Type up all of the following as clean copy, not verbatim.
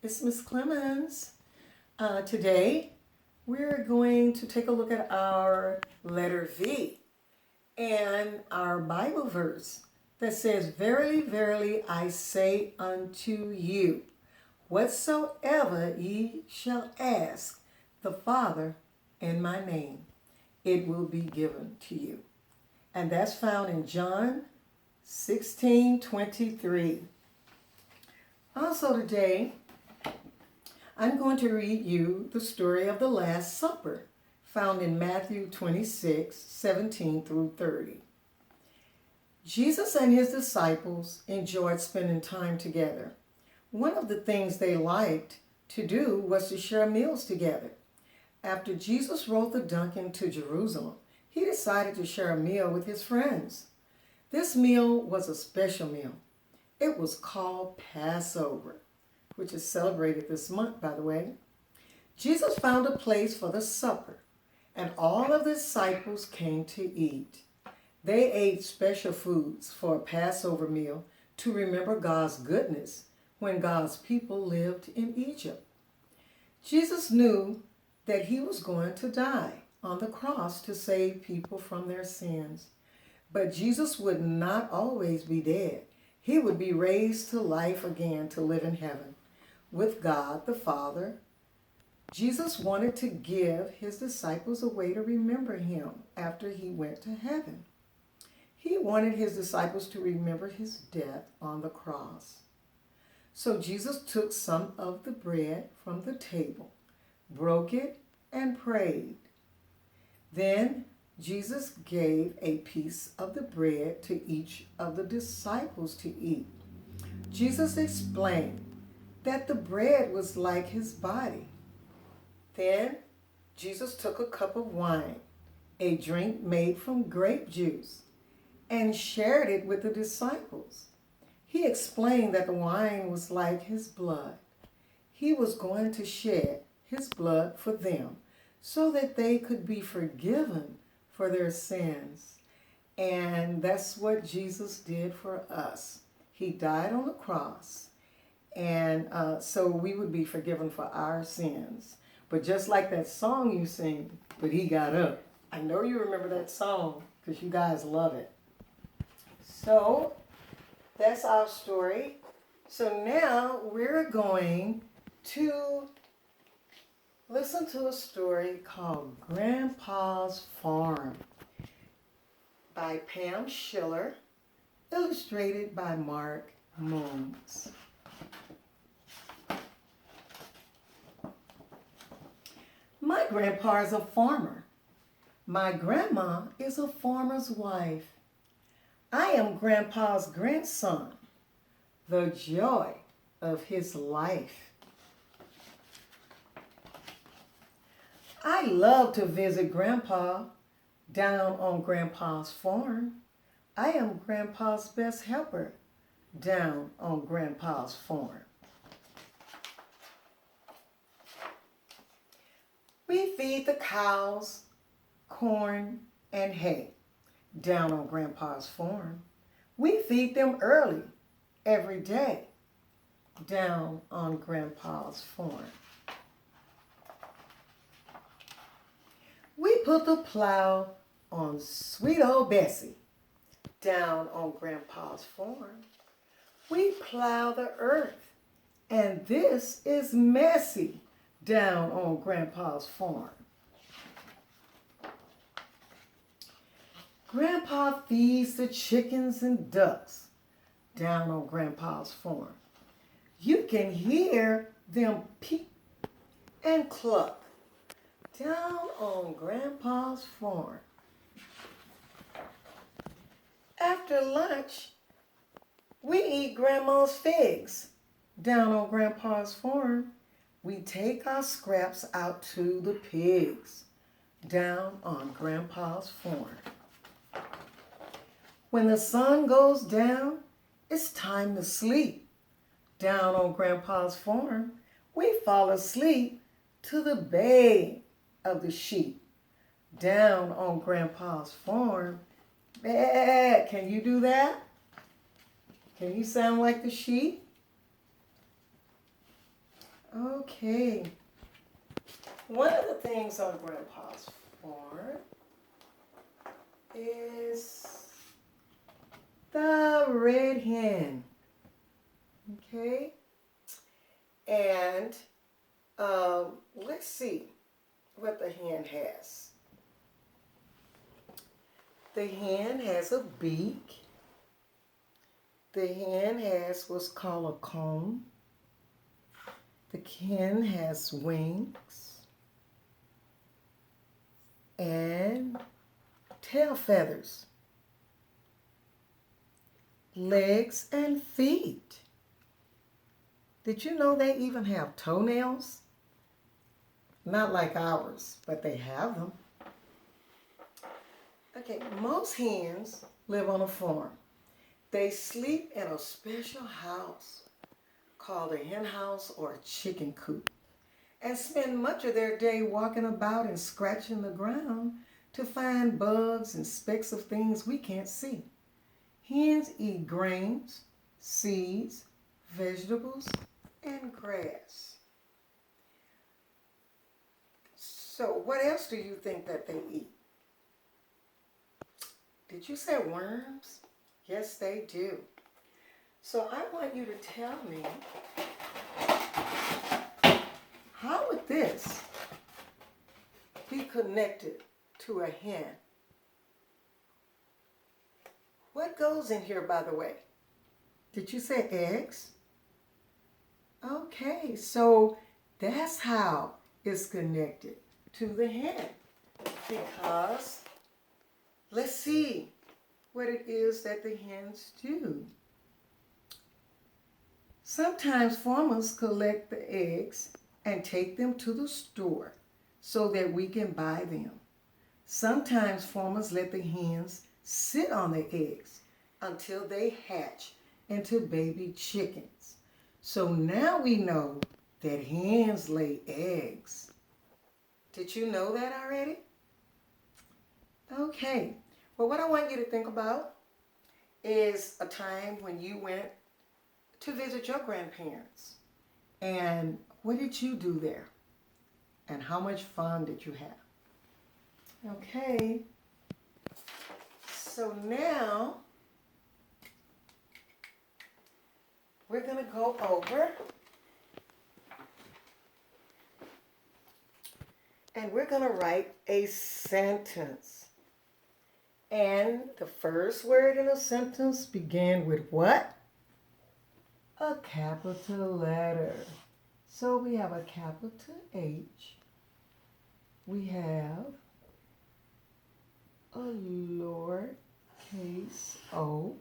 It's Miss Clemens. Today, we're going to take a look at our letter V and our Bible verse that says, Verily, verily, I say unto you, whatsoever ye shall ask the Father in my name, it will be given to you. And that's found in John 16:23. Also today, I'm going to read you the story of the Last Supper, found in Matthew 26:17 through 30. Jesus and his disciples enjoyed spending time together. One of the things they liked to do was to share meals together. After Jesus rode the donkey to Jerusalem, he decided to share a meal with his friends. This meal was a special meal. It was called Passover, which is celebrated this month, by the way. Jesus found a place for the supper, and all of the disciples came to eat. They ate special foods for a Passover meal to remember God's goodness when God's people lived in Egypt. Jesus knew that he was going to die on the cross to save people from their sins. But Jesus would not always be dead. He would be raised to life again to live in heaven with God the Father. Jesus wanted to give his disciples a way to remember him after he went to heaven. He wanted his disciples to remember his death on the cross. So Jesus took some of the bread from the table, broke it, and prayed. Then Jesus gave a piece of the bread to each of the disciples to eat. Jesus explained that the bread was like his body. Then Jesus took a cup of wine, a drink made from grape juice, and shared it with the disciples. He explained that the wine was like his blood. He was going to shed his blood for them so that they could be forgiven for their sins. And that's what Jesus did for us. He died on the cross, and so we would be forgiven for our sins. But just like that song you sing, but he got up. I know you remember that song because you guys love it. So that's our story. So now we're going to listen to a story called Grandpa's Farm by Pam Schiller, illustrated by Mark Moons. My grandpa is a farmer. My grandma is a farmer's wife. I am Grandpa's grandson, the joy of his life. I love to visit Grandpa down on Grandpa's farm. I am Grandpa's best helper down on Grandpa's farm. We feed the cows corn and hay down on Grandpa's farm. We feed them early every day down on Grandpa's farm. We put the plow on sweet old Bessie down on Grandpa's farm. We plow the earth, and this is messy down on Grandpa's farm. Grandpa feeds the chickens and ducks down on Grandpa's farm. You can hear them peep and cluck down on Grandpa's farm. After lunch, we eat Grandma's figs down on Grandpa's farm. We take our scraps out to the pigs down on Grandpa's farm. When the sun goes down, it's time to sleep. Down on Grandpa's farm, we fall asleep to the bay of the sheep. Down on Grandpa's farm, baa, can you do that? Can you sound like the sheep? Okay. One of the things on Grandpa's farm is the red hen. Okay. And let's see what the hen has. The hen has a beak. The hen has what's called a comb. The hen has wings and tail feathers, legs and feet. Did you know they even have toenails? Not like ours, but they have them. Okay, most hens live on a farm. They sleep in a special house called a hen house or a chicken coop and spend much of their day walking about and scratching the ground to find bugs and specks of things we can't see. Hens eat grains, seeds, vegetables, and grass. So what else do you think that they eat? Did you say worms? Yes, they do. So I want you to tell me, how would this be connected to a hen? What goes in here, by the way? Did you say eggs? Okay, so that's how it's connected to the hen. Because let's see what it is that the hens do. Sometimes farmers collect the eggs and take them to the store so that we can buy them. Sometimes farmers let the hens sit on the eggs until they hatch into baby chickens. So now we know that hens lay eggs. Did you know that already? Okay. Well, what I want you to think about is a time when you went to visit your grandparents. And what did you do there? And how much fun did you have? Okay. So now we're going to go over and we're going to write a sentence. And the first word in a sentence began with what? A capital letter. So we have a capital H. We have a lowercase o,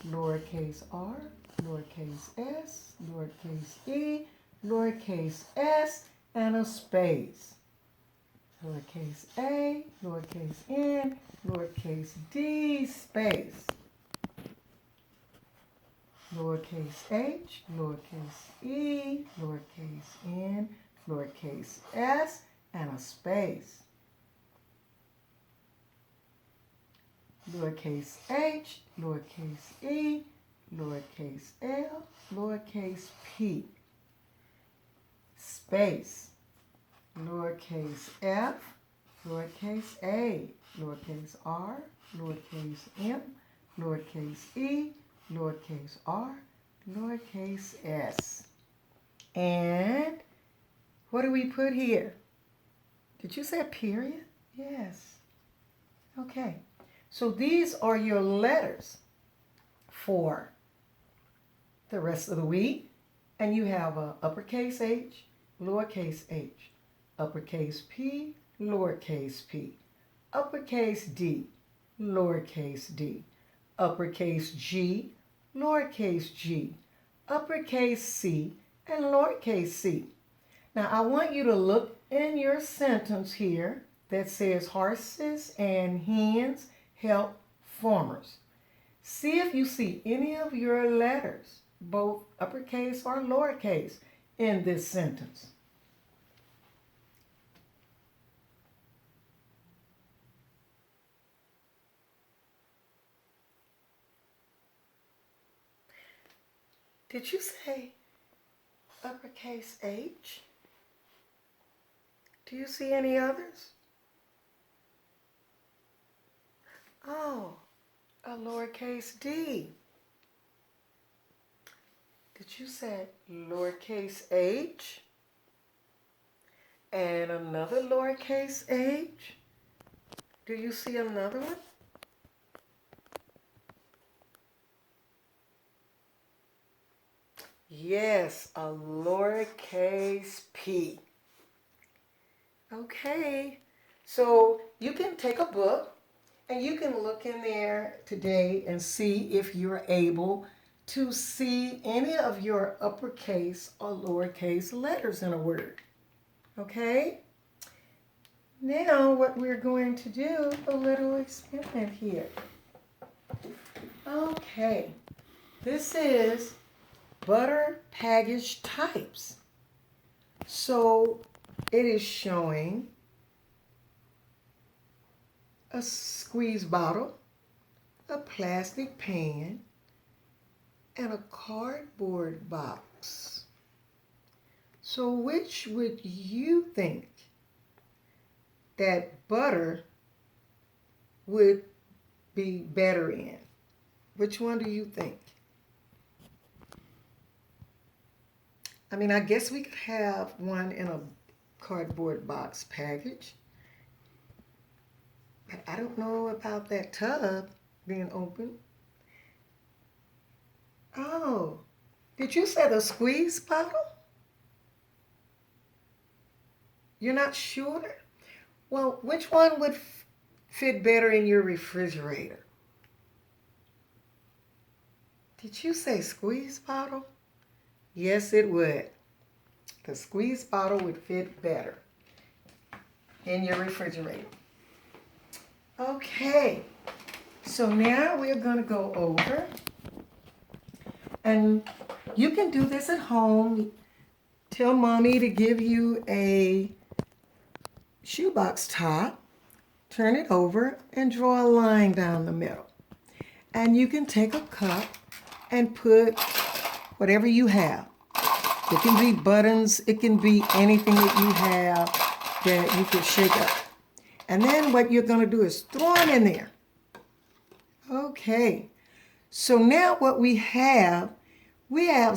lowercase r, lowercase s, lowercase e, lowercase s, and a space. Lowercase a, lowercase n, lowercase d, space. Lowercase h, lowercase e, lowercase n, lowercase s, and a space. Lowercase h, lowercase e, lowercase l, lowercase p. Space. Lowercase f, lowercase a, lowercase r, lowercase m, lowercase e, lowercase r, lowercase s. And what do we put here? Did you say a period? Yes. Okay. So these are your letters for the rest of the week. And you have a uppercase H, lowercase h, uppercase P, lowercase p, uppercase D, lowercase d, uppercase G, lowercase g, uppercase C, and lowercase c. Now I want you to look in your sentence here that says horses and hens help farmers. See if you see any of your letters, both uppercase or lowercase, in this sentence. Did you say uppercase H. Do you see any others? Oh, a lowercase d. Did you say lowercase h? And another lowercase h? Do you see another one? Yes, a lowercase p. Okay, so you can take a book and you can look in there today and see if you're able to see any of your uppercase or lowercase letters in a word. Okay? Now what we're going to do, a little experiment here. Okay, this is butter package types. So it is showing a squeeze bottle, a plastic pan, and a cardboard box. So which would you think that butter would be better in? Which one do you think? I mean, I guess we could have one in a cardboard box package. But I don't know about that tub being open. Oh, did you say the squeeze bottle? You're not sure? Well, which one would fit better in your refrigerator? Did you say squeeze bottle? Yes, it would. The squeeze bottle would fit better in your refrigerator. Okay, so now we're going to go over, and you can do this at home. Tell mommy to give you a shoebox top, turn it over, and draw a line down the middle. And you can take a cup and put whatever you have. It can be buttons, it can be anything that you have that you can shake up. And then what you're going to do is throw them in there. Okay, so now what we have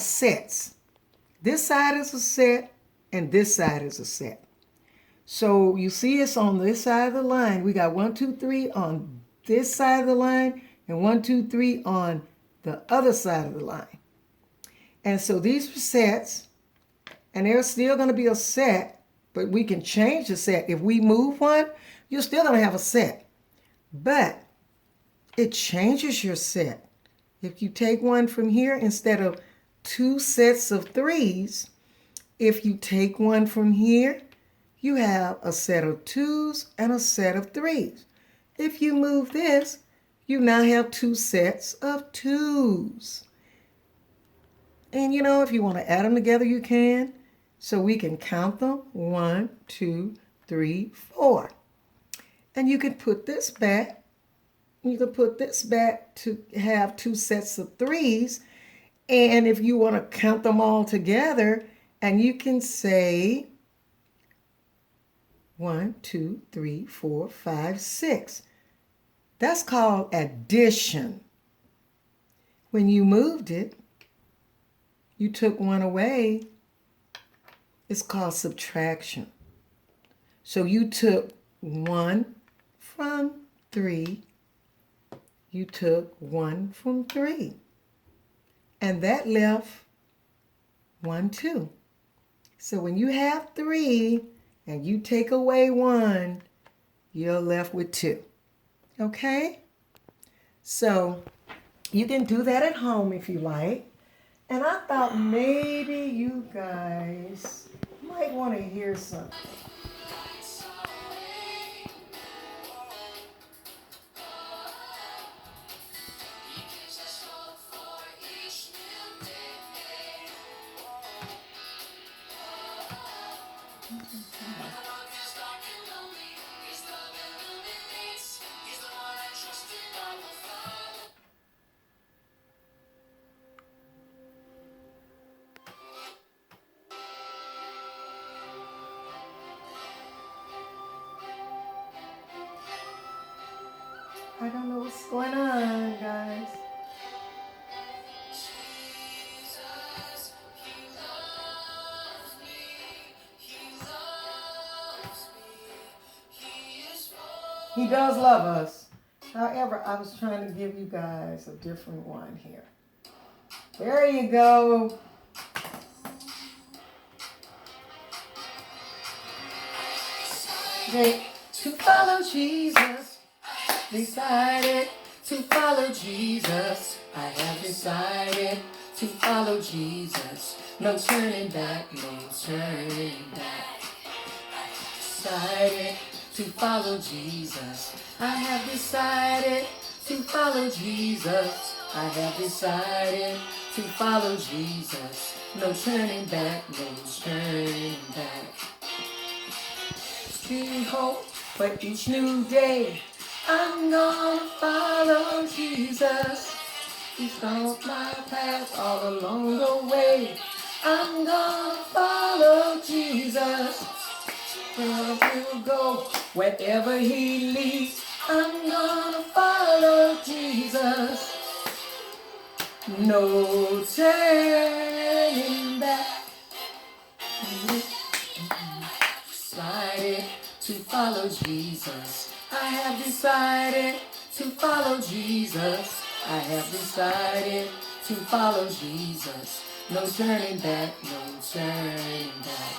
sets. This side is a set and this side is a set. So you see it's on this side of the line. We got 1, 2, 3 on this side of the line and 1, 2, 3 on the other side of the line. And so these are sets, and there's still going to be a set, but we can change the set. If we move one, you're still going to have a set, but it changes your set. If you take one from here, instead of 2 sets of 3s, if you take one from here, you have a set of 2s and a set of 3s. If you move this, you now have 2 sets of 2s. And you know, if you want to add them together, you can. So we can count them. 1, 2, 3, 4. And you can put this back. You can put this back to have 2 sets of 3s. And if you want to count them all together, and you can say 1, 2, 3, 4, 5, 6. That's called addition. When you moved it, you took one away, it's called subtraction. So you took 1 from 3, you took 1 from 3, and that left 1, 2. So when you have 3 and you take away 1, you're left with 2. Okay? So you can do that at home if you like. And I thought maybe you guys might want to hear something. going on, guys? He does love us. However, I was trying to give you guys a different one here. There you go. Okay. To follow Jesus, decided to follow Jesus. I have decided to follow Jesus. No turning back, no turning back. Decided to follow Jesus. I have decided to follow Jesus. I have decided to follow Jesus. No turning back, no turning back. Be hope for each new day. I'm gonna follow Jesus. He's on my path all along the way. I'm gonna follow Jesus. Where we'll go, wherever he leads. I'm gonna follow Jesus. No turning back. Decided to follow Jesus. I have decided to follow Jesus. I have decided to follow Jesus. No turning back, no turning back.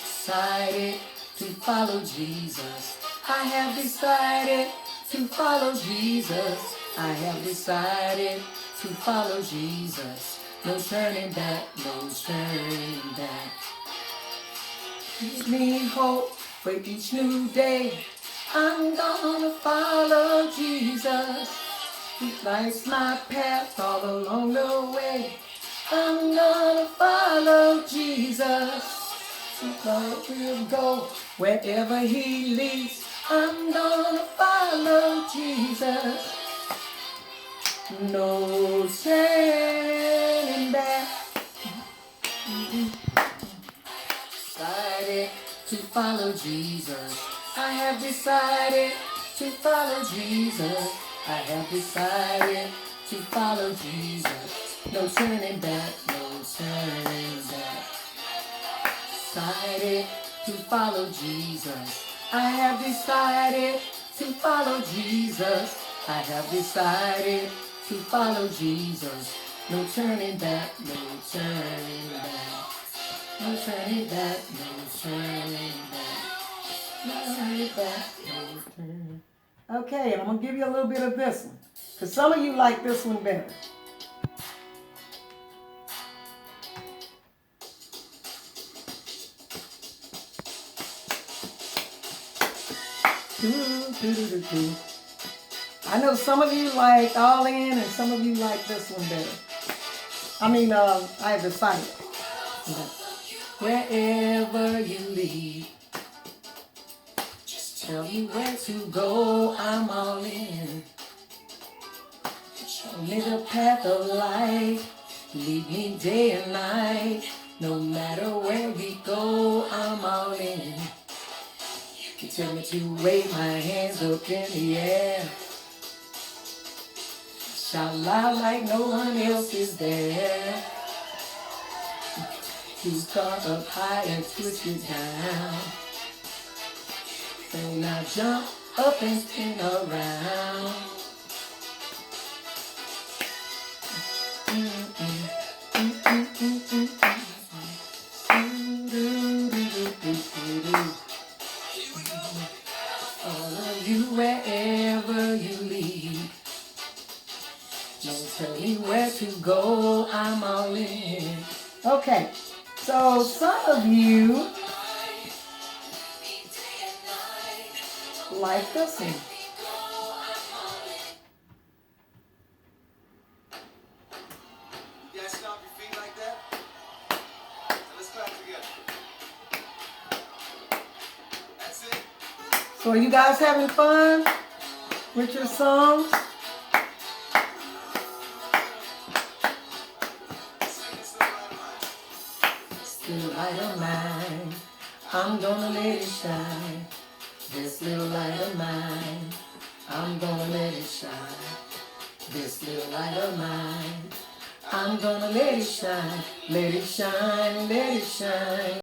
Decided to follow Jesus. I have decided to follow Jesus. I have decided to follow Jesus. No turning back, no turning back. Give me hope for each new day. I'm gonna follow Jesus. He lights my path all along the way. I'm gonna follow Jesus. Where we'll go, wherever he leads. I'm gonna follow Jesus. No turning back. Decided to follow Jesus. I have decided to follow Jesus. I have decided to follow Jesus. No turning back, no turning back. Decided to follow Jesus. I have decided to follow Jesus. I have decided to follow Jesus. No turning back, no turning back. No turning back, no turning back. No turning back, no turning. Okay, and I'm going to give you a little bit of this one. Because some of you like this one better. I know some of you like All In and some of you like this one better. I have decided. Wherever you lead, just tell me where to go, I'm all in. Show me the path of life, lead me day and night. No matter where we go, I'm all in. You tell me to wave my hands up in the air. Shout loud like no one else is there. You start up high and twist it down. Then I jump up and spin around. Follow you wherever you lead. Don't tell me where to go, I'm all in. Okay. So some of you like this one. You guys stomp your feet like that? So let's clap together. That's it. So are you guys having fun with your songs? Little light of mine, I'm gonna let it shine. This little light of mine, I'm gonna let it shine. This little light of mine. I'm gonna let it shine, let it shine, let it shine.